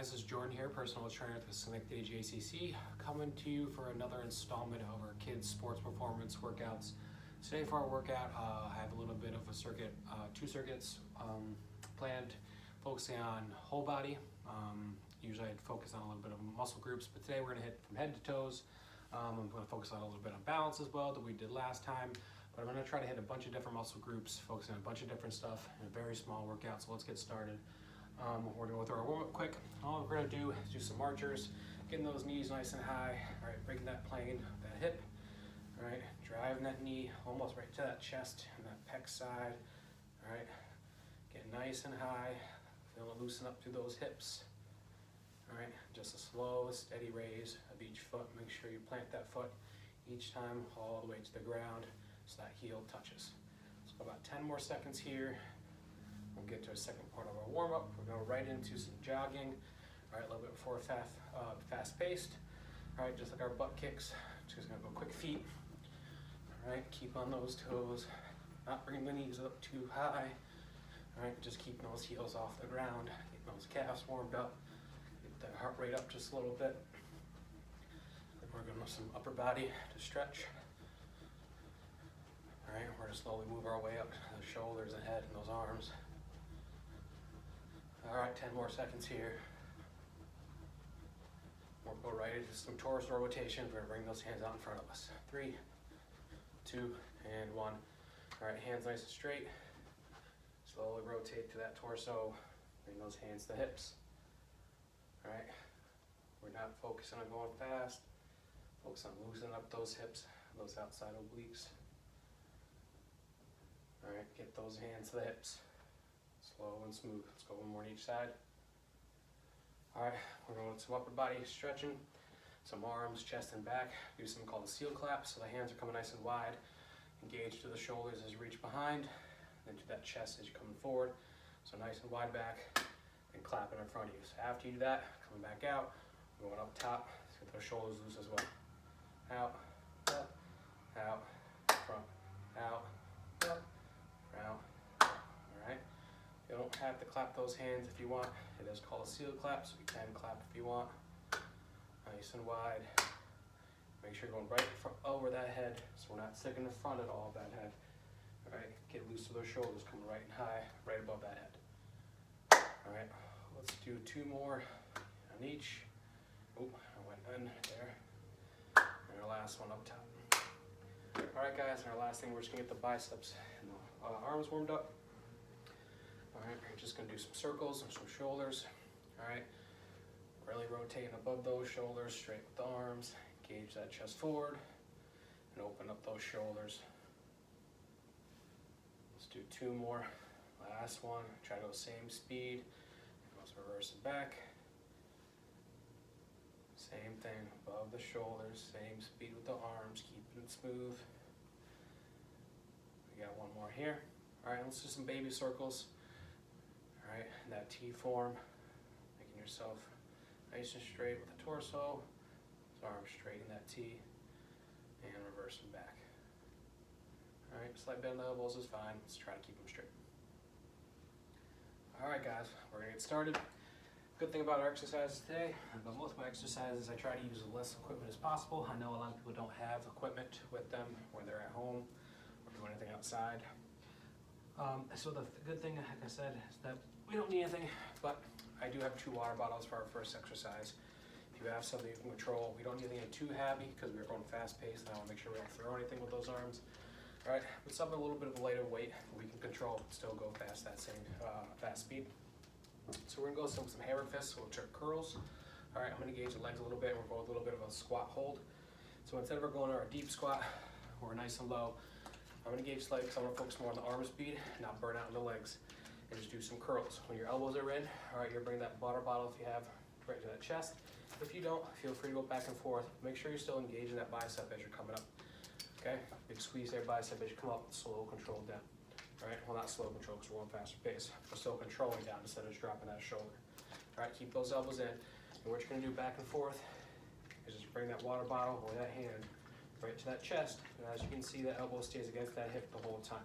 guys, this is Jordan here, personal trainer at the Schenectady JCC, coming to you for another installment of our kids sports performance workouts. Today for our workout, I have a little bit of a circuit, two circuits planned, focusing on whole body. Usually I'd focus on a little bit of muscle groups, but today we're going to hit from head to toes. I'm going to focus on a little bit on balance as well that we did last time, but I'm going to try to hit a bunch of different muscle groups, focusing on a bunch of different stuff in a very small workout. So let's get started. We're going to go through our warm-up quick. All we're going to do is do some marchers, getting those knees nice and high. All right, breaking that plane, that hip. All right, driving that knee almost right to that chest and that pec side. All right, get nice and high. Feel it loosen up through those hips. All right, just a slow, steady raise of each foot. Make sure you plant that foot each time all the way to the ground so that heel touches. Let's go about 10 more seconds here. We'll get to a second part of our warm-up. We're going right into some jogging. All right, a little bit more fast-paced. All right, just like our butt kicks. Just gonna go quick feet. All right, keep on those toes. Not bringing the knees up too high. All right, just keeping those heels off the ground. Get those calves warmed up. Get the heart rate up just a little bit. Then we're going to some upper body to stretch. All right, we're going to slowly move our way up to the shoulders and head and those arms. All right, 10 more seconds here. We'll go right into some torso rotation. We're gonna bring those hands out in front of us. 3, 2, and 1. All right, hands nice and straight. Slowly rotate to that torso. Bring those hands to the hips. All right, we're not focusing on going fast. Focus on loosening up those hips, those outside obliques. All right, get those hands to the hips. Slow and smooth. Let's go one more on each side. All right, we're going to some upper body stretching, some arms, chest, and back. Do something called a seal clap. So the hands are coming nice and wide. Engage to the shoulders as you reach behind, then to that chest as you're coming forward. So nice and wide back, and clapping in front of you. So after you do that, coming back out, going up top. Let's get those shoulders loose as well. Out, up, out, front, out, up, out. All right. You don't have to clap those hands if you want. It is called a seal clap, so you can clap if you want. Nice and wide. Make sure you're going right over that head, so we're not sticking in front at all of that head. All right, get loose to those shoulders, coming right and high, right above that head. All right, let's do 2 more on each. Oh, I went in there. And our last one up top. All right, guys, and our last thing, we're just gonna get the biceps and the arms warmed up. All right, we're just gonna do some circles and some shoulders. All right, really rotating above those shoulders, straight with the arms. Engage that chest forward and open up those shoulders. Let's do 2 more. Last one, try to go same speed. Let's reverse it back. Same thing, above the shoulders, same speed with the arms, keeping it smooth. We got 1 more here. All right, let's do some baby circles. All right, in that T form, making yourself nice and straight with the torso, arms straight in that T, and reversing back. All right, slight bend in the elbows is fine. Let's try to keep them straight. All right, guys, we're gonna get started. Good thing about our exercises today, about most of my exercises, I try to use as less equipment as possible. I know a lot of people don't have equipment with them when they're at home or do anything outside. So the good thing, like I said, is that we don't need anything, but I do have 2 water bottles for our first exercise. If you have something you can control, we don't need anything too heavy because we're going fast-paced, and I want to make sure we don't throw anything with those arms. All right, with something a little bit of a lighter weight that we can control, but still go fast that same fast speed. So we're gonna go some hammer fists, which are curls. All right, I'm gonna engage the legs a little bit. We're going a little bit of a squat hold. So instead of going to our deep squat, we're nice and low. I'm gonna engage the legs. I'm gonna focus more on the arm speed, not burn out in the legs, and just do some curls. When your elbows are in, all right, you're bringing that water bottle if you have right to that chest. If you don't, feel free to go back and forth. Make sure you're still engaging that bicep as you're coming up. Okay, big squeeze there, bicep as you come up, slow control down. All right, well, not slow control because we're going faster pace. We're still controlling down instead of just dropping that shoulder. All right, keep those elbows in. And what you're gonna do back and forth is just bring that water bottle or that hand right to that chest. And as you can see, that elbow stays against that hip the whole time.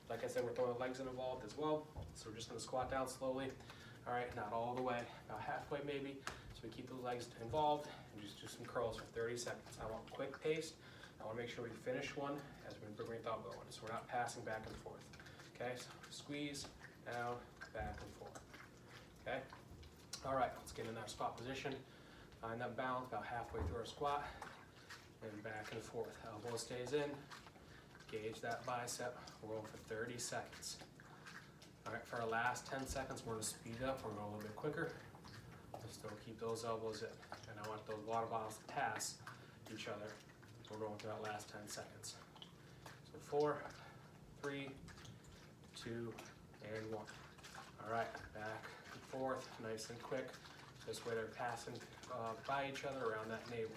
Like I said, we're throwing the legs in involved as well. So we're just gonna squat down slowly. All right, not all the way, about halfway maybe. So we keep the legs involved and just do some curls for 30 seconds. I want quick pace. I want to make sure we finish one as we bring the elbow in, so we're not passing back and forth. Okay, so squeeze, down, back and forth. Okay, all right, let's get in our squat position. Find that balance about halfway through our squat, and back and forth. Elbow stays in, gauge that bicep, roll for 30 seconds. All right, for our last 10 seconds, we're gonna speed up, we're going a little bit quicker. Still keep those elbows in, and I want those water bottles to pass each other. So we're going through that last 10 seconds. So 4, 3, 2, and 1. All right, back and forth, nice and quick. This way they're passing by each other around that navel.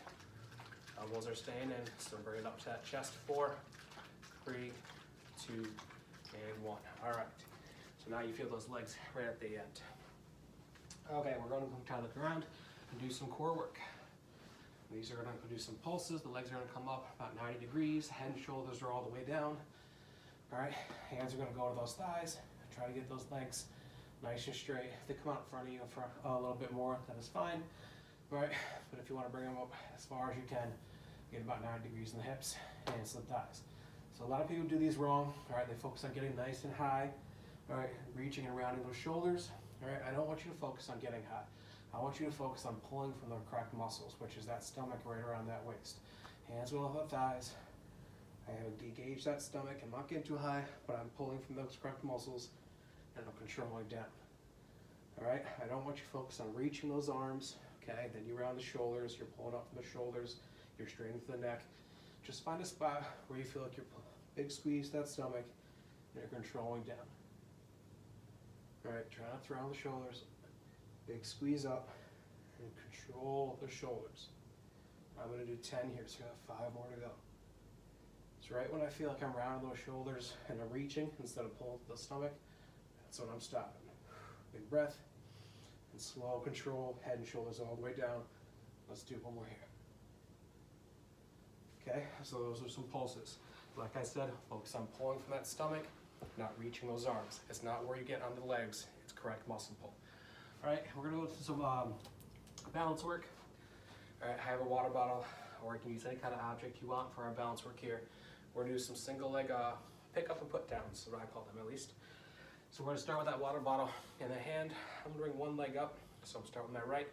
Elbows are staying in, so bring it up to that chest. 4, 3, 2, and 1. All right, so now you feel those legs right at the end. Okay, we're going to come to the ground and do some core work. These are going to do some pulses. The legs are going to come up about 90 degrees. Head and shoulders are all the way down. All right, hands are going to go to those thighs. Try to get those legs nice and straight. If they come out in front of you for a little bit more, that is fine. All right, but if you want to bring them up as far as you can, get about 90 degrees in the hips, hands to the thighs. So a lot of people do these wrong. All right, they focus on getting nice and high. All right, reaching and rounding those shoulders. All right, I don't want you to focus on getting high. I want you to focus on pulling from the correct muscles, which is that stomach right around that waist. Hands go off the thighs. I have to engage that stomach. I'm not getting too high, but I'm pulling from those correct muscles and I'm controlling down. All right, I don't want you to focus on reaching those arms, okay? Then you round the shoulders, you're pulling up from the shoulders, you're straightening to the neck. Just find a spot where you feel like you're big squeeze that stomach and you're controlling down. All right, try not to round the shoulders. Big squeeze up and control the shoulders. I'm gonna do 10 here, so I have 5 more to go. So right when I feel like I'm rounding those shoulders and I'm reaching instead of pulling the stomach, that's when I'm stopping. Big breath and slow control, head and shoulders all the way down. Let's do one more here. Okay, so those are some pulses. Like I said, focus on pulling from that stomach, not reaching those arms. It's not where you get on the legs, it's correct muscle pull. All right, we're gonna go through some balance work. All right, I have a water bottle, or you can use any kind of object you want for our balance work here. We're gonna do some single leg pick up and put downs, is what I call them at least. So we're gonna start with that water bottle in the hand. I'm gonna bring one leg up, so I'm starting with my right.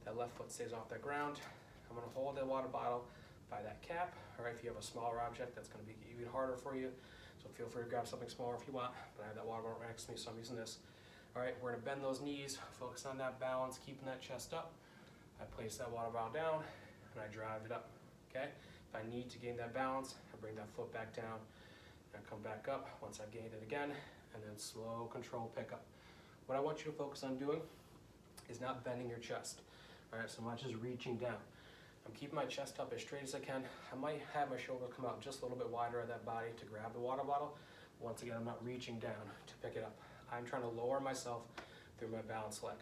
That left foot stays off the ground. I'm gonna hold that water bottle by that cap. All right, if you have a smaller object, that's gonna be even harder for you. So feel free to grab something smaller if you want, but I have that water bottle right next to me, so I'm using this. All right, we're gonna bend those knees, focus on that balance, keeping that chest up. I place that water bottle down, and I drive it up, okay? If I need to gain that balance, I bring that foot back down, and I come back up once I've gained it again, and then slow control pickup. What I want you to focus on doing is not bending your chest, all right, so much as reaching down. I'm keeping my chest up as straight as I can. I might have my shoulder come out just a little bit wider of that body to grab the water bottle. Once again, I'm not reaching down to pick it up. I'm trying to lower myself through my balanced leg,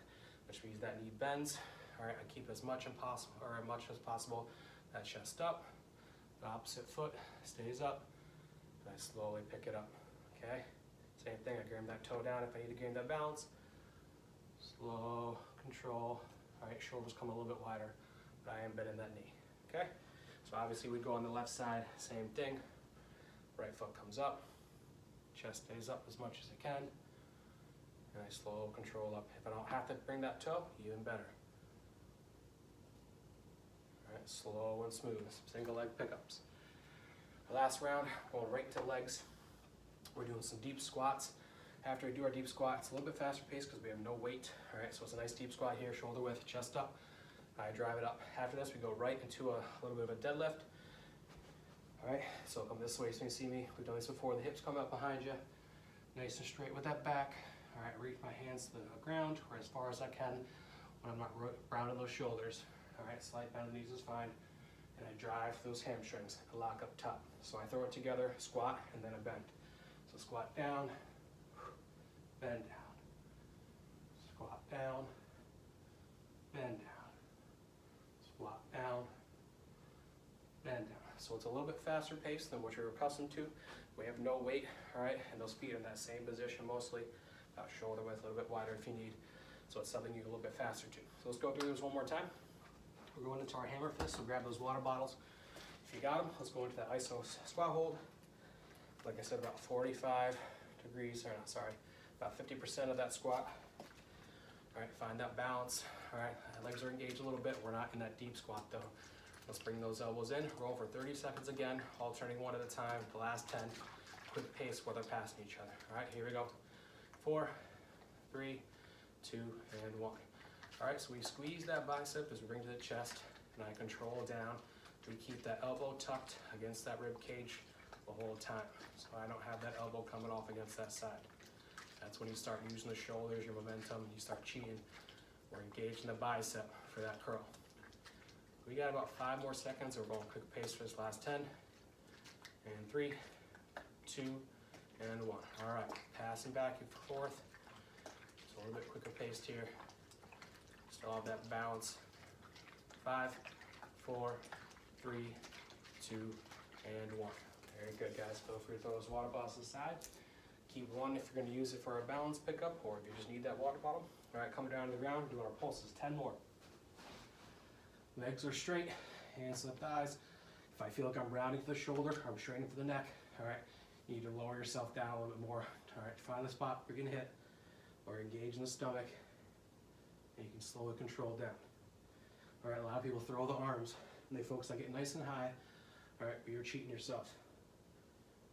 which means that knee bends. All right, I keep as much as possible that chest up. The opposite foot stays up, and I slowly pick it up, okay? Same thing, I grab that toe down if I need to gain that balance. Slow control. All right, shoulders come a little bit wider, but I am bending that knee, okay? So obviously we go on the left side, same thing. Right foot comes up, chest stays up as much as it can, and I slow control up. If I don't have to bring that toe, even better. All right, slow and smooth, single leg pickups. The last round, going right into legs. We're doing some deep squats. After we do our deep squat, it's a little bit faster paced because we have no weight. All right, so it's a nice deep squat here, shoulder width, chest up. I drive it up. After this, we go right into a little bit of a deadlift. All right, so come this way so you can see me. We've done this before. The hips come up behind you, nice and straight with that back. All right, reach my hands to the ground or as far as I can when I'm not rounding those shoulders. All right, slight bend of the knees is fine. And I drive those hamstrings, I lock up top. So I throw it together, squat, and then a bend. So squat down, bend down. Squat down, bend down. Squat down, bend down. So it's a little bit faster paced than what you're accustomed to. We have no weight, all right? And those feet are in that same position mostly, about shoulder width, a little bit wider if you need. So it's something you can a little bit faster too. So let's go through this one more time. We're going into our hammer fist, so grab those water bottles. If you got them, let's go into that iso squat hold. Like I said, about 45 degrees, or not, sorry, about 50% of that squat. All right, find that balance. All right, legs are engaged a little bit. We're not in that deep squat though. Let's bring those elbows in, roll for 30 seconds again, alternating one at a time. The last 10, quick pace where they're passing each other. All right, here we go. 4, 3, 2, and 1. All right, so we squeeze that bicep as we bring to the chest, and I control down. We keep that elbow tucked against that rib cage the whole time, so I don't have that elbow coming off against that side. That's when you start using the shoulders, your momentum, you start cheating. We're engaging the bicep for that curl. We got about 5 more seconds. We're going quick pace for this last 10. And 3, 2, and 1. All right, passing back and forth. So a little bit quicker paced here. Still have that balance. 5, 4, 3, 2, and 1. Very good, guys. Feel free to throw those water bottles aside. Keep one if you're going to use it for a balance pickup, or if you just need that water bottle. All right, coming down to the ground, doing our pulses. 10 more. Legs are straight, hands to the thighs. If I feel like I'm rounding to the shoulder, I'm straightening for the neck. All right, you need to lower yourself down a little bit more. All right, find the spot where you're gonna hit, or engage in the stomach, and you can slowly control down. All right, a lot of people throw the arms, and they focus on getting nice and high. All right, but you're cheating yourself.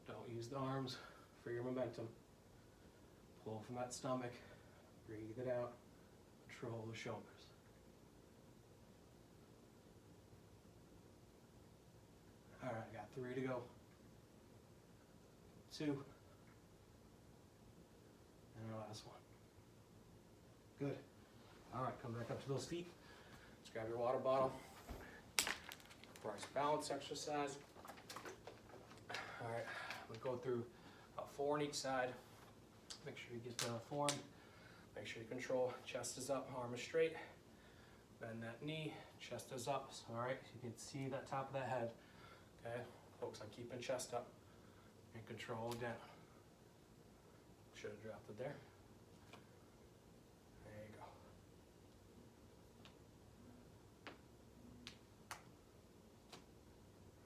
Don't use the arms for your momentum. Pull from that stomach, breathe it out, control the shoulders. All right, I got 3 to go. 2. And our last one. Good. All right, come back up to those feet. Just grab your water bottle. For our balance exercise. All right, we'll go through 4 on each side. Make sure you get the form. Make sure you control. Chest is up, arm is straight. Bend that knee, chest is up. All right, you can see that top of that head. Okay, focus on keeping chest up and control down. Should have dropped it there. There you go.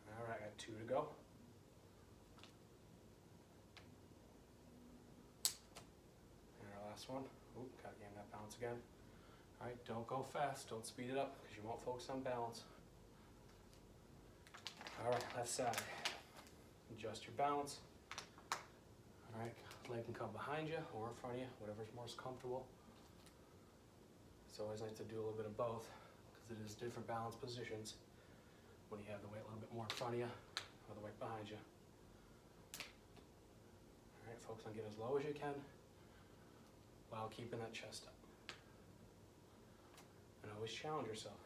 All right, I got 2 to go. And our last one. Oop, gotta gain that balance again. All right, don't go fast, don't speed it up because you won't focus on balance. All right, left side. Adjust your balance. All right, leg can come behind you or in front of you, whatever's most comfortable. It's always nice to do a little bit of both because it is different balance positions when you have the weight a little bit more in front of you or the weight behind you. All right, focus on getting as low as you can while keeping that chest up. And always challenge yourself.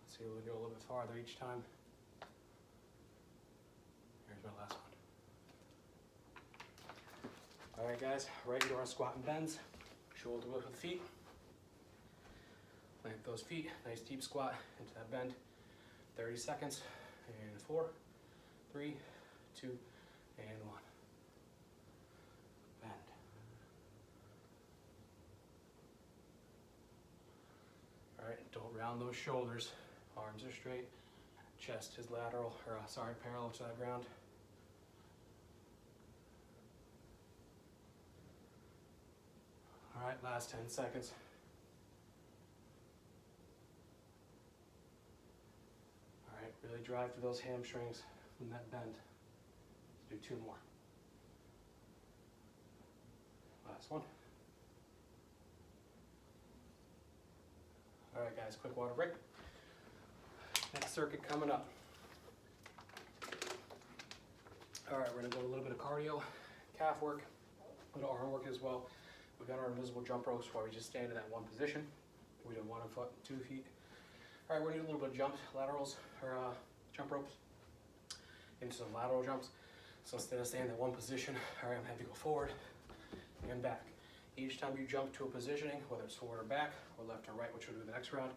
See if we can go a little bit farther each time. Here's my last one. All right, guys, right into our squat and bends. Shoulder width with feet. Plant those feet, nice deep squat into that bend. 30 seconds, and 4, 3, 2, and 1. Bend. All right, don't round those shoulders. Arms are straight. Chest is lateral, or parallel to the ground. All right, last 10 seconds. All right, really drive through those hamstrings from that bend. Let's do 2 more. Last one. All right, guys, quick water break. Next circuit coming up. All right, we're gonna go a little bit of cardio, calf work, a little arm work as well. We got our invisible jump ropes where we just stand in that one position. We do 1 foot, 2 feet. All right, we're gonna do a little bit of jumps, laterals, or jump ropes into some lateral jumps. So instead of staying in that one position, all right, I'm gonna have you go forward and back. Each time you jump to a positioning, whether it's forward or back, or left or right, which we'll do the next round,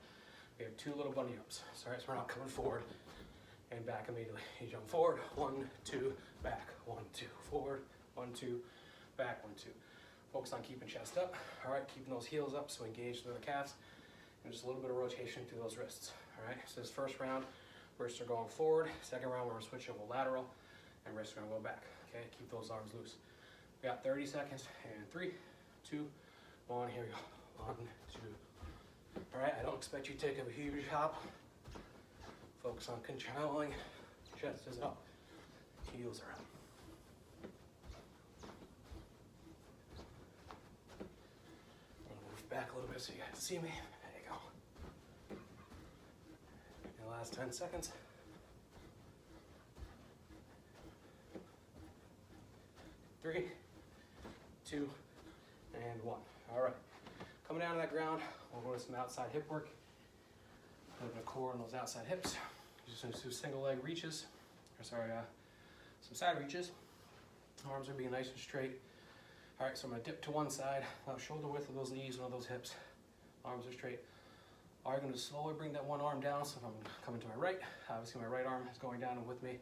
we have 2 little bunny jumps. So, so we're not coming forward and back immediately. You jump forward, 1, 2, back, 1, 2, forward, 1, 2, back, 1, 2, Focus on keeping chest up. All right, keeping those heels up, so engage through the calves, and just a little bit of rotation through those wrists. All right, so this first round, wrists are going forward. Second round, we're switching over lateral, and wrists are gonna go back. Okay, keep those arms loose. We got 30 seconds, and 3, 2, 1, here we go. 1, 2. All right, I don't expect you to take a huge hop. Focus on controlling, chest is up, heels are up. Move back a little bit so you guys see me. There you go. And last 10 seconds. 3, 2, and 1. All right, coming down to that ground, we'll go to some outside hip work. Moving the core on those outside hips. Just gonna do single leg reaches, some side reaches. Arms are being nice and straight. All right, so I'm gonna dip to one side, about shoulder width of those knees and of those hips. Arms are straight. All right, I'm gonna slowly bring that one arm down. So if I'm coming to my right, obviously my right arm is going down and with me.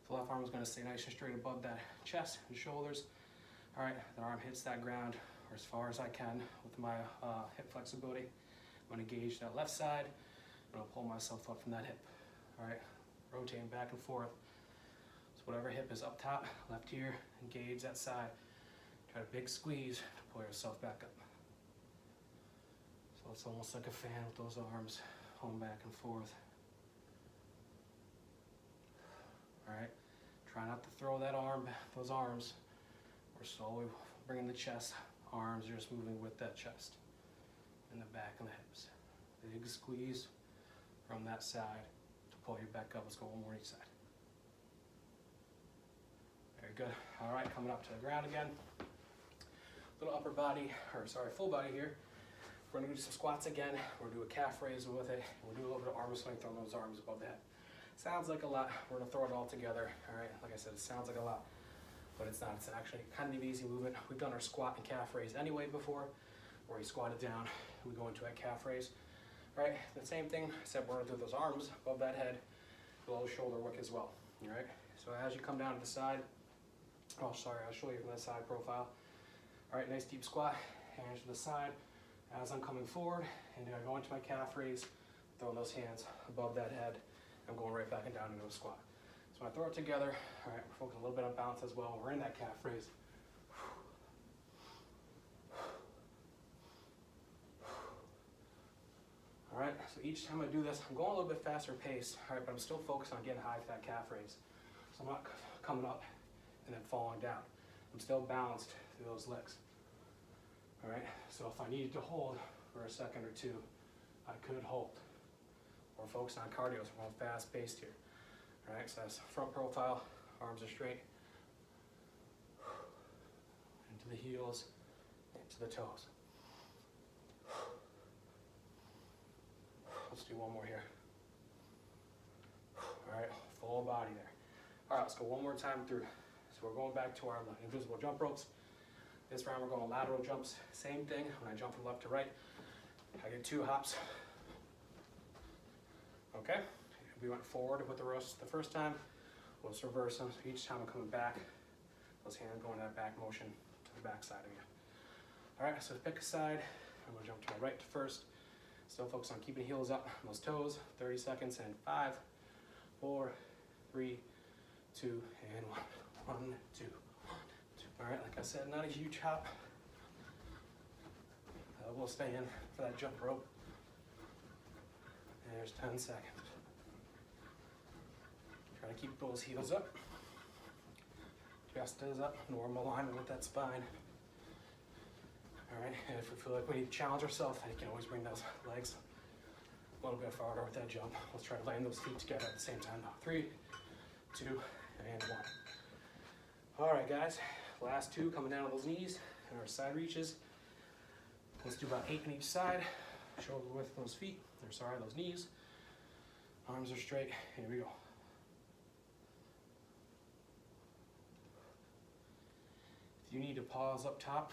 The left arm is gonna stay nice and straight above that chest and shoulders. All right, the arm hits that ground or as far as I can with my hip flexibility. I'm gonna engage that left side. I'm gonna pull myself up from that hip. All right, rotating back and forth. So whatever hip is up top, left here, engage that side. Try to big squeeze to pull yourself back up. So it's almost like a fan with those arms going back and forth. All right, try not to throw that arm, those arms. We're slowly bringing the chest, arms are just moving with that chest. And the back and the hips. Big squeeze from that side to pull you back up. Let's go one more each side. Very good. All right, coming up to the ground again. Little upper body, full body here. We're gonna do some squats again. We're gonna do a calf raise with it. We'll do a little bit of arm swing, throwing those arms above the head. Sounds like a lot. We're gonna throw it all together. All right, like I said, it sounds like a lot, but it's not. It's actually kind of an easy movement. We've done our squat and calf raise anyway before, where we squatted down, we go into a calf raise. All right, the same thing, except we're gonna do those arms above that head, below shoulder work as well. All right, so as you come down to the side, I'll show you from the side profile. All right, nice deep squat, hands to the side. As I'm coming forward, and I go into my calf raise, throwing those hands above that head. I'm going right back and down into a squat. So when I throw it together, all right, we're focusing a little bit on balance as well. We're in that calf raise. All right, so each time I do this, I'm going a little bit faster pace, all right, but I'm still focused on getting high for that calf raise. So I'm not coming up and then falling down. I'm still balanced through those legs. All right, so if I needed to hold for a second or two, I could hold. Or focus on cardio, so we're going fast paced here. All right, so that's front profile, arms are straight. Into the heels, into the toes. Let's do one more here. All right, full body there. All right, let's go one more time through. So we're going back to our invisible jump ropes. This round we're going lateral jumps. Same thing, when I jump from left to right, I get 2 hops. Okay, we went forward with the roast the first time. We'll just reverse them. So each time I'm coming back, those hands going that back motion to the back side again. All right, so pick a side. I'm gonna jump to my right first. Still focus on keeping heels up, those toes. 30 seconds and 5, 4, 3, 2, and 1. 1, 2, 1, 2. All right, like I said, not a huge hop. We'll stay in for that jump rope. And there's 10 seconds. Try to keep those heels up. Chest is up, normal alignment with that spine. All right, and if we feel like we need to challenge ourselves, then you can always bring those legs a little bit farther with that jump. Let's try to land those feet together at the same time now. 3, 2, and 1. All right, guys, last 2 coming down on those knees and our side reaches. Let's do about 8 on each side. Shoulder width those feet, those knees. Arms are straight, here we go. If you need to pause up top,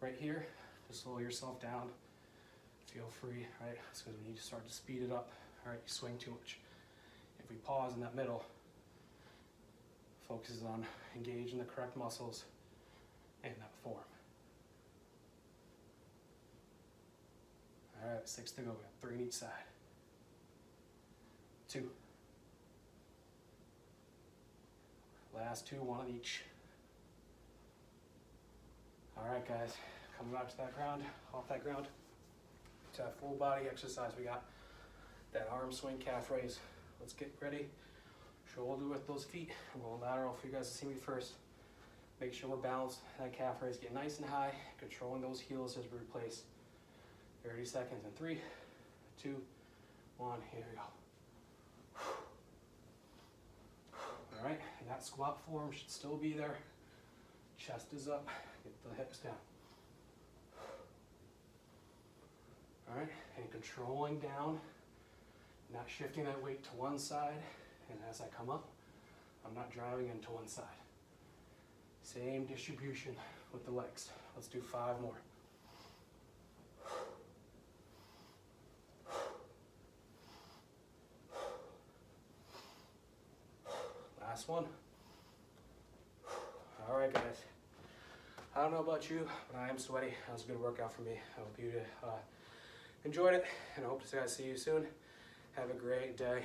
right here, to slow yourself down, feel free, right? It's because we need to start to speed it up. All right, you swing too much. If we pause in that middle, focuses on engaging the correct muscles in that form. All right, 6 to go. We got 3 on each side. 2. Last 2, 1 on each. All right, guys, coming back to that ground, off that ground. To that full body exercise, we got that arm swing, calf raise. Let's get ready. Shoulder with those feet. I'm going lateral for you guys to see me first. Make sure we're balanced. That calf raise, get nice and high, controlling those heels as we replace. 30 seconds in 3, 2, 1, here we go. All right, and that squat form should still be there. Chest is up, get the hips down. All right, and controlling down, not shifting that weight to one side, and as I come up, I'm not driving into one side. Same distribution with the legs. Let's do 5 more. Last one. All right, guys. I don't know about you, but I am sweaty. That was a good workout for me. I hope you enjoyed it, and I hope to see you soon. Have a great day.